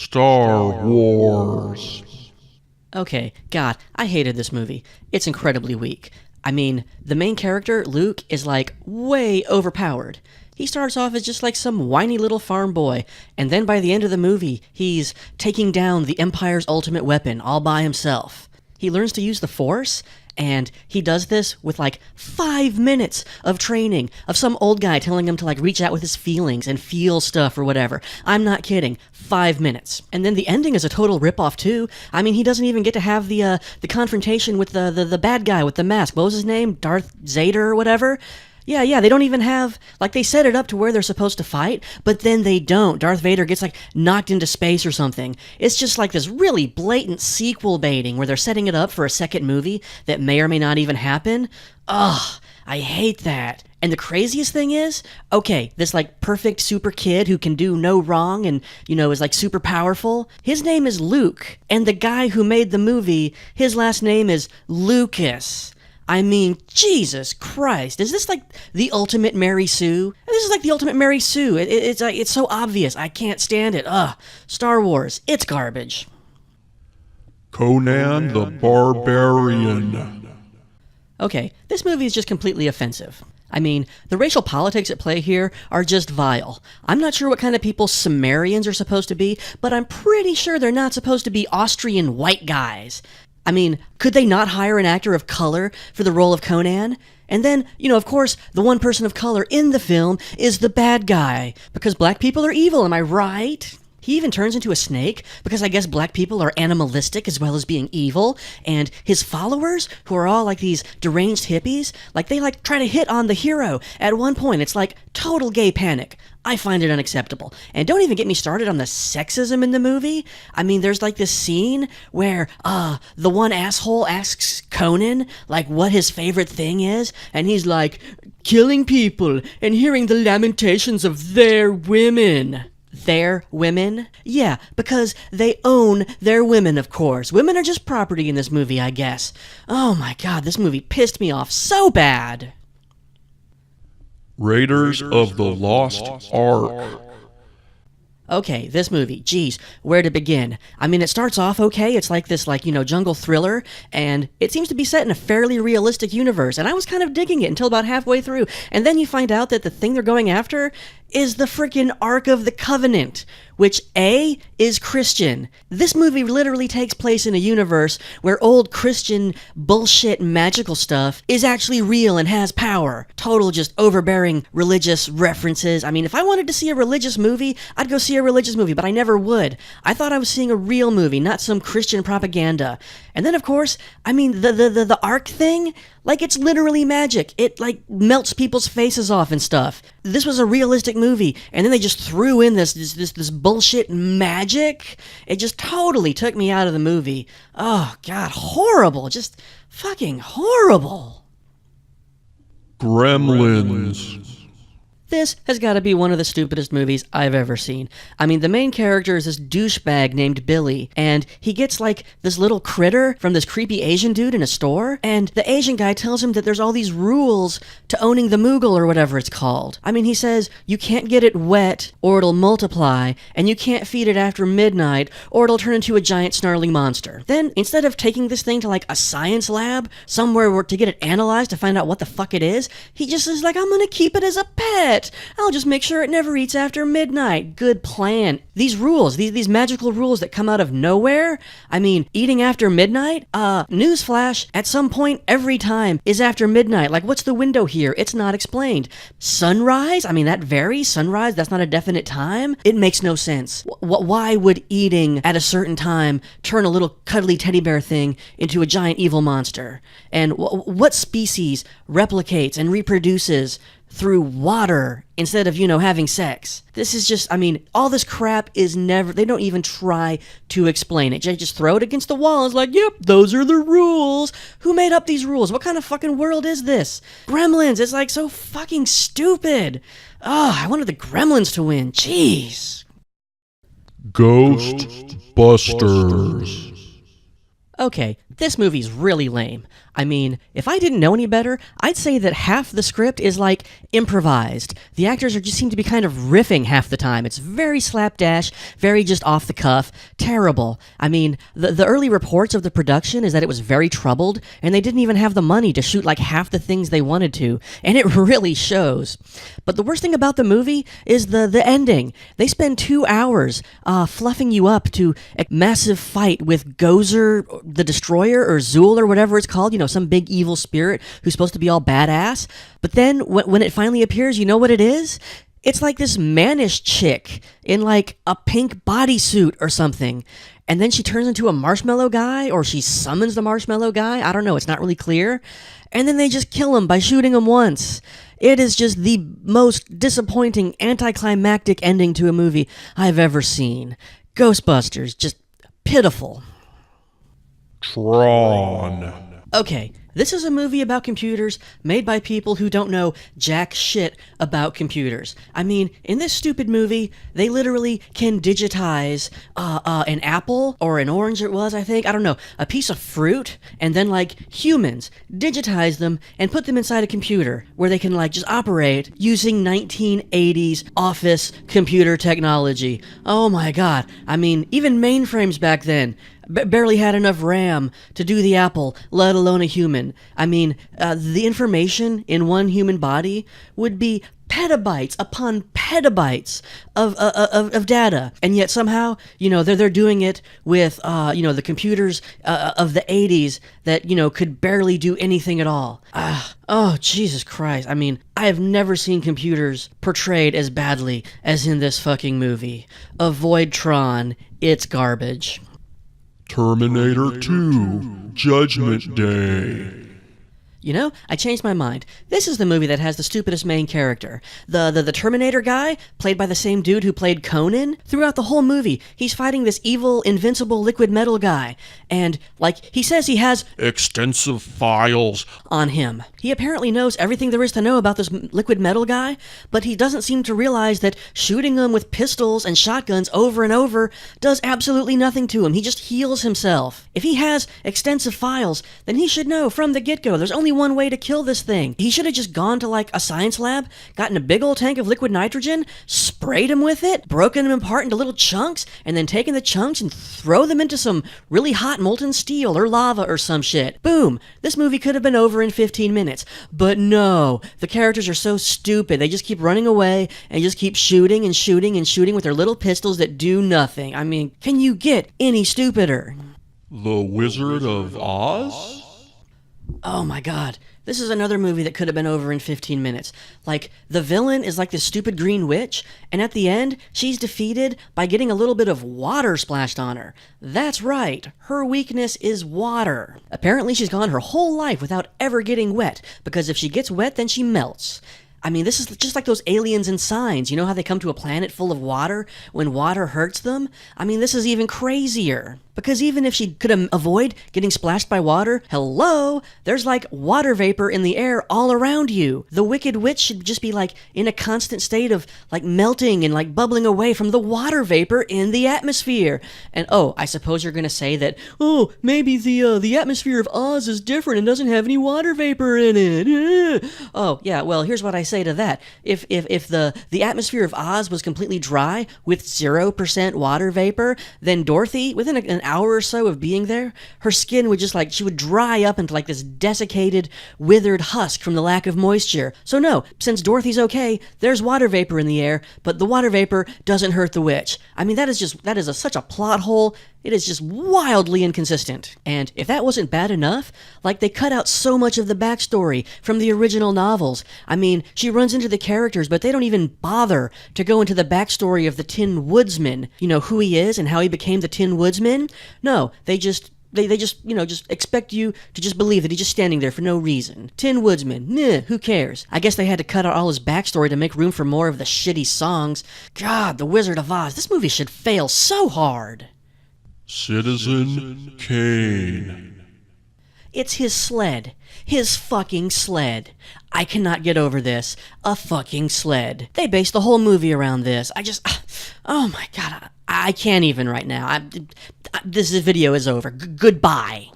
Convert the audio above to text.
Star Wars. Okay, God, I hated this movie. It's incredibly weak. I mean, the main character, Luke, is like way overpowered. He starts off as just like some whiny little farm boy, and then by the end of the movie, he's taking down the Empire's ultimate weapon all by himself. He learns to use the Force, and he does this with like 5 minutes of training of some old guy telling him to like reach out with his feelings and feel stuff or whatever. I'm not kidding. 5 minutes. And then the ending is a total ripoff too. I mean, he doesn't even get to have the confrontation with the bad guy with the mask. What was his name? Darth Vader or whatever? Yeah, they don't even have, like, they set it up to where they're supposed to fight, but then they don't. Darth Vader gets, like, knocked into space or something. It's just like this really blatant sequel baiting where they're setting it up for a second movie that may or may not even happen. Ugh, I hate that. And the craziest thing is, okay, this, like, perfect super kid who can do no wrong and, you know, is, like, super powerful, his name is Luke, and the guy who made the movie, his last name is Lucas. I mean, Jesus Christ, is this like the ultimate Mary Sue? This is like the ultimate Mary Sue. It's so obvious. I can't stand it. Ugh. Star Wars, it's garbage. Conan the Barbarian. Okay, this movie is just completely offensive. I mean, the racial politics at play here are just vile. I'm not sure what kind of people Sumerians are supposed to be, but I'm pretty sure they're not supposed to be Austrian white guys. I mean, could they not hire an actor of color for the role of Conan? And then, you know, of course, the one person of color in the film is the bad guy, because black people are evil, am I right? He even turns into a snake, because I guess black people are animalistic as well as being evil, and his followers, who are all like these deranged hippies, like they like try to hit on the hero at one point. It's like total gay panic. I find it unacceptable. And don't even get me started on the sexism in the movie. I mean, there's like this scene where, the one asshole asks Conan, like, what his favorite thing is, and he's like, killing people and hearing the lamentations of their women. Their women? Yeah, because they own their women, of course. Women are just property in this movie, I guess. Oh my God, this movie pissed me off so bad. Raiders of the Lost Ark. Okay, this movie, geez, where to begin? I mean, it starts off okay, it's like this, like, you know, jungle thriller, and it seems to be set in a fairly realistic universe, and I was kind of digging it until about halfway through, and then you find out that the thing they're going after is the frickin' Ark of the Covenant, which A, is Christian. This movie literally takes place in a universe where old Christian bullshit magical stuff is actually real and has power. Total just overbearing religious references. I mean, if I wanted to see a religious movie, I'd go see a religious movie, but I never would. I thought I was seeing a real movie, not some Christian propaganda. And then, of course, I mean, the Ark thing, like, it's literally magic. It, like, melts people's faces off and stuff. This was a realistic movie, and then they just threw in this bullshit magic. It just totally took me out of the movie. Oh, God, horrible. Just fucking horrible. Gremlins. This has got to be one of the stupidest movies I've ever seen. I mean, the main character is this douchebag named Billy, and he gets, like, this little critter from this creepy Asian dude in a store, and the Asian guy tells him that there's all these rules to owning the Moogle or whatever it's called. I mean, he says, you can't get it wet, or it'll multiply, and you can't feed it after midnight, or it'll turn into a giant snarling monster. Then, instead of taking this thing to, like, a science lab, somewhere to get it analyzed to find out what the fuck it is, he just is like, I'm gonna keep it as a pet. I'll just make sure it never eats after midnight. Good plan. These rules, these magical rules that come out of nowhere, I mean, eating after midnight? Newsflash, at some point every time is after midnight. Like, what's the window here? It's not explained. Sunrise? I mean, that varies. Sunrise, that's not a definite time. It makes no sense. Why would eating at a certain time turn a little cuddly teddy bear thing into a giant evil monster? And what species replicates and reproduces through water instead of, you know, having sex? This is just, I mean, all this crap is never, they don't even try to explain it. They just throw it against the wall. It's like, yep, those are the rules. Who made up these rules? What kind of fucking world is this? Gremlins, it's like so fucking stupid. I wanted the Gremlins to win. Jeez. Ghostbusters. Okay, This movie's really lame. I mean, if I didn't know any better, I'd say that half the script is like improvised. The actors just seem to be kind of riffing half the time. It's very slapdash, very just off the cuff, terrible. I mean, the early reports of the production is that it was very troubled, and they didn't even have the money to shoot like half the things they wanted to, and it really shows. But the worst thing about the movie is the ending. They spend 2 hours fluffing you up to a massive fight with Gozer the Destroyer, or Zool, or whatever it's called, some big evil spirit who's supposed to be all badass. But then when it finally appears, you know what it is? It's like this mannish chick in like a pink bodysuit or something. And then she turns into a marshmallow guy, or she summons the marshmallow guy. I don't know, it's not really clear. And then they just kill him by shooting him once. It is just the most disappointing, anticlimactic ending to a movie I've ever seen. Ghostbusters, just pitiful. TRON. Okay, this is a movie about computers made by people who don't know jack shit about computers. I mean, in this stupid movie, they literally can digitize an apple, or an orange it was, I think, I don't know, a piece of fruit, and then, like, humans, digitize them and put them inside a computer where they can, like, just operate using 1980s office computer technology. Oh my god. I mean, even mainframes back then barely had enough RAM to do the apple, let alone a human. I mean, the information in one human body would be petabytes upon petabytes of data, and yet somehow, they're doing it with, the computers of the 80s that, could barely do anything at all. Oh, Jesus Christ. I mean, I have never seen computers portrayed as badly as in this fucking movie. Avoid Tron. It's garbage. Terminator 2, Judgment Day. I changed my mind. This is the movie that has the stupidest main character. The Terminator guy, played by the same dude who played Conan. Throughout the whole movie, he's fighting this evil, invincible liquid metal guy. And, he says he has extensive files on him. He apparently knows everything there is to know about this liquid metal guy, but he doesn't seem to realize that shooting him with pistols and shotguns over and over does absolutely nothing to him. He just heals himself. If he has extensive files, then he should know from the get-go there's only one way to kill this thing. He should have just gone to a science lab, gotten a big old tank of liquid nitrogen, sprayed him with it, broken him apart into little chunks, and then taken the chunks and throw them into some really hot molten steel or lava or some shit. Boom! This movie could have been over in 15 minutes. But no, the characters are so stupid. They just keep running away and just keep shooting and shooting and shooting with their little pistols that do nothing. I mean, can you get any stupider? The Wizard of Oz? Oh my god. This is another movie that could have been over in 15 minutes. The villain is like this stupid green witch, and at the end, she's defeated by getting a little bit of water splashed on her. That's right, her weakness is water. Apparently she's gone her whole life without ever getting wet, because if she gets wet, then she melts. I mean, this is just like those aliens in Signs. You know how they come to a planet full of water when water hurts them? I mean, this is even crazier. Because even if she could avoid getting splashed by water, hello, there's water vapor in the air all around you. The Wicked Witch should just be in a constant state of melting and bubbling away from the water vapor in the atmosphere. And I suppose you're gonna say that, maybe the atmosphere of Oz is different and doesn't have any water vapor in it. Oh yeah, well here's what I say to that. If the atmosphere of Oz was completely dry with 0% water vapor, then Dorothy, within an hour or so of being there, her skin would just she would dry up into this desiccated, withered husk from the lack of moisture. So no, since Dorothy's okay, there's water vapor in the air, but the water vapor doesn't hurt the witch. I mean, that is such a plot hole. It is just wildly inconsistent. And if that wasn't bad enough, they cut out so much of the backstory from the original novels. I mean, she runs into the characters, but they don't even bother to go into the backstory of the Tin Woodsman. You know, who he is and how he became the Tin Woodsman? No, they just expect you to just believe that he's just standing there for no reason. Tin Woodsman, who cares? I guess they had to cut out all his backstory to make room for more of the shitty songs. God, The Wizard of Oz, this movie should fail so hard. Citizen Kane. It's his sled. His fucking sled. I cannot get over this. A fucking sled. They based the whole movie around this. Oh my god, I can't even right now. This video is over. Goodbye.